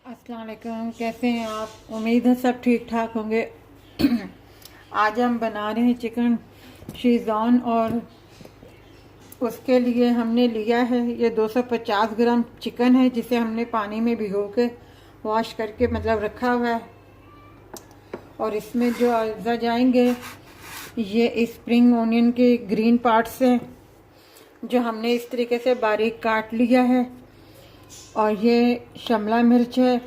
अस्सलाम वालेकुम। कैसे हैं आप? उम्मीद है सब ठीक ठाक होंगे। आज हम बना रहे हैं चिकन शीज़वान और उसके लिए हमने लिया है ये 250 ग्राम चिकन है, जिसे हमने पानी में भिगो के वॉश करके मतलब रखा हुआ है। और इसमें जो अज़ा जाएंगे ये स्प्रिंग ओनियन के ग्रीन पार्ट्स हैं जो हमने इस तरीके से बारीक काट लिया है। और ये शिमला मिर्च है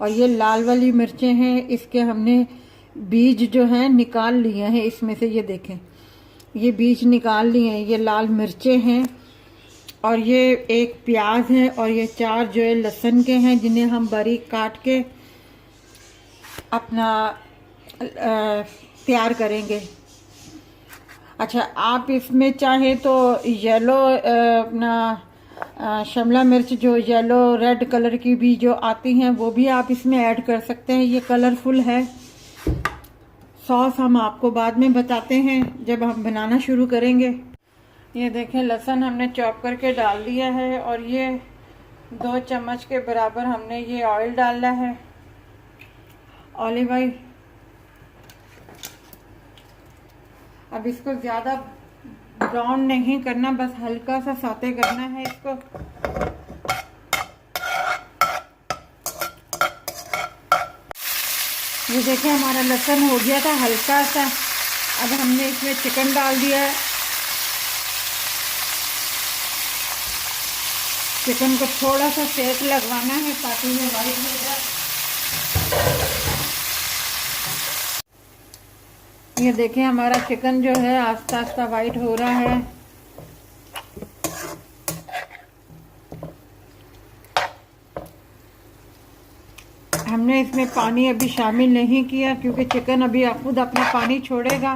और ये लाल वाली मिर्चें हैं। इसके हमने बीज जो हैं निकाल लिए हैं इसमें से। ये देखें, ये बीज निकाल लिए हैं। ये लाल मिर्चें हैं और ये एक प्याज है और ये 4 जो है लहसुन के हैं, जिन्हें हम बारीक काट के अपना तैयार करेंगे। अच्छा, आप इसमें चाहे तो येलो अपना शिमला मिर्च जो येलो रेड कलर की भी जो आती हैं वो भी आप इसमें ऐड कर सकते हैं। ये कलरफुल है। सॉस हम आपको बाद में बताते हैं जब हम बनाना शुरू करेंगे। ये देखें, लहसुन हमने चॉप करके डाल दिया है और ये 2 चम्मच के बराबर हमने ये ऑयल डाला है, ऑलिव ऑयल। अब इसको ज़्यादा ब्राउन नहीं करना, बस हल्का सा सौते करना है इसको। ये देखिए, हमारा लहसुन हो गया था हल्का सा। अब हमने इसमें चिकन डाल दिया है। चिकन को थोड़ा सा सेक लगवाना है ताकि ये वाइट हो जाए। ये देखिए, हमारा चिकन जो है आस्ता आस्ता वाइट हो रहा है। हमने इसमें पानी अभी शामिल नहीं किया क्योंकि चिकन अभी खुद अपना पानी छोड़ेगा।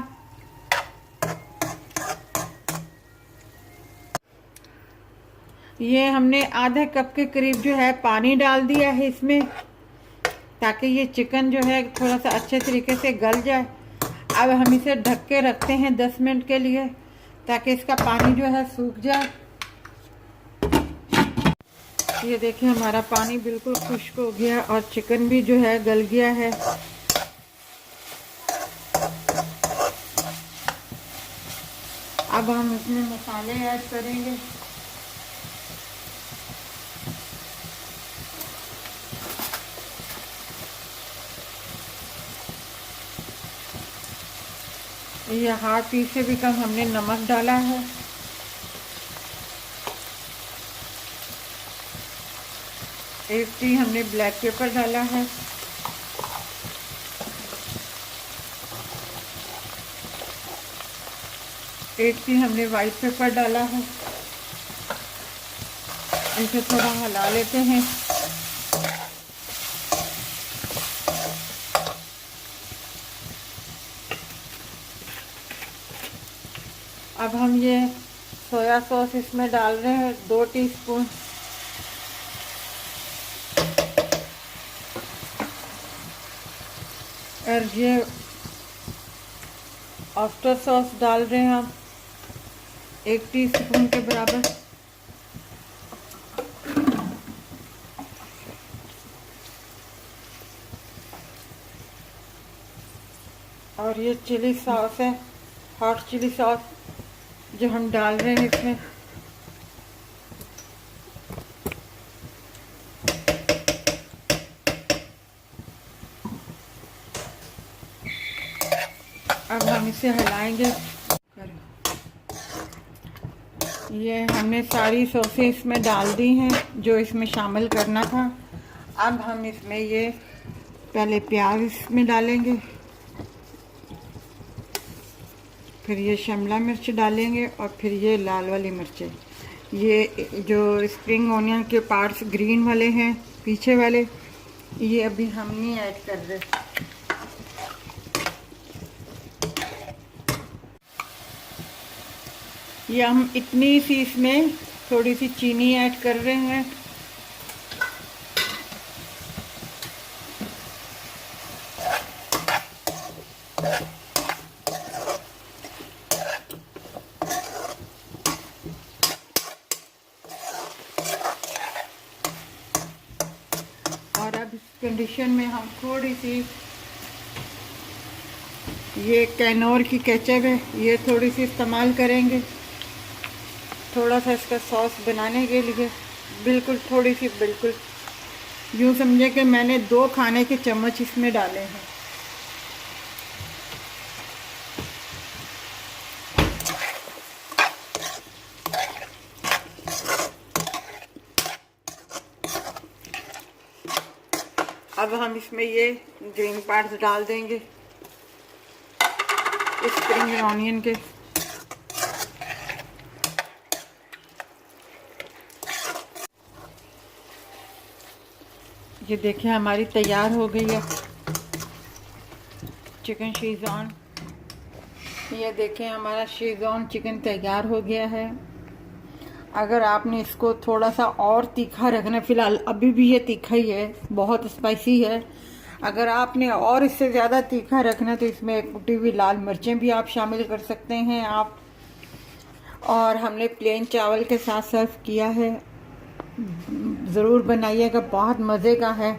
ये हमने आधे कप के करीब जो है पानी डाल दिया है इसमें, ताकि ये चिकन जो है थोड़ा सा अच्छे तरीके से गल जाए। अब हम इसे ढक के रखते हैं 10 मिनट के लिए, ताकि इसका पानी जो है सूख जाए। ये देखिए, हमारा पानी बिल्कुल खुश्क हो गया और चिकन भी जो है गल गया है। अब हम इसमें मसाले ऐड करेंगे। ये हाफ टी से भी कम हमने नमक डाला है। एक टी हमने ब्लैक पेपर डाला है। एक टी हमने वाइट पेपर डाला है। इसे थोड़ा हिला लेते हैं। अब हम ये सोया सॉस इसमें डाल रहे हैं 2 टीस्पून। और ये ऑयस्टर सॉस डाल रहे हैं हम 1 टीस्पून के बराबर। और ये चिली सॉस है, हॉट चिली सॉस जो हम डाल रहे हैं इसमें। अब हम इसे हिलाएंगे। ये हमने सारी सॉसें इसमें डाल दी हैं जो इसमें शामिल करना था। अब हम इसमें ये पहले प्याज इसमें डालेंगे, फिर ये शिमला मिर्च डालेंगे और फिर ये लाल वाली मिर्चें। ये जो स्प्रिंग ओनियन के पार्ट्स ग्रीन वाले हैं पीछे वाले, ये अभी हम नहीं ऐड कर रहे। ये हम इतनी सी इसमें थोड़ी सी चीनी ऐड कर रहे हैं। और कंडीशन में हम थोड़ी सी ये कैनोर की केचप है, ये थोड़ी सी इस्तेमाल करेंगे थोड़ा सा इसका सॉस बनाने के लिए। बिल्कुल थोड़ी सी, बिल्कुल यूँ समझे कि मैंने 2 खाने के चम्मच इसमें डाले हैं। अब हम इसमें ये ग्रीन पार्ट्स डाल देंगे स्प्रिंग ऑनियन के। ये देखिए हमारी तैयार हो गई है चिकन शेज़वान। ये देखें हमारा शेज़वान चिकन तैयार हो गया है। अगर आपने इसको थोड़ा सा और तीखा रखना, फ़िलहाल अभी भी ये तीखा ही है, बहुत स्पाइसी है। अगर आपने और इससे ज़्यादा तीखा रखना तो इसमें कुटी हुई लाल मिर्चें भी आप शामिल कर सकते हैं आप। और हमने प्लेन चावल के साथ सर्व किया है। ज़रूर बनाइएगा, बहुत मज़े का है।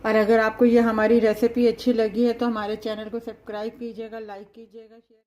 और अगर आपको ये हमारी रेसिपी अच्छी लगी है तो हमारे चैनल को सब्सक्राइब कीजिएगा, लाइक कीजिएगा, शेयर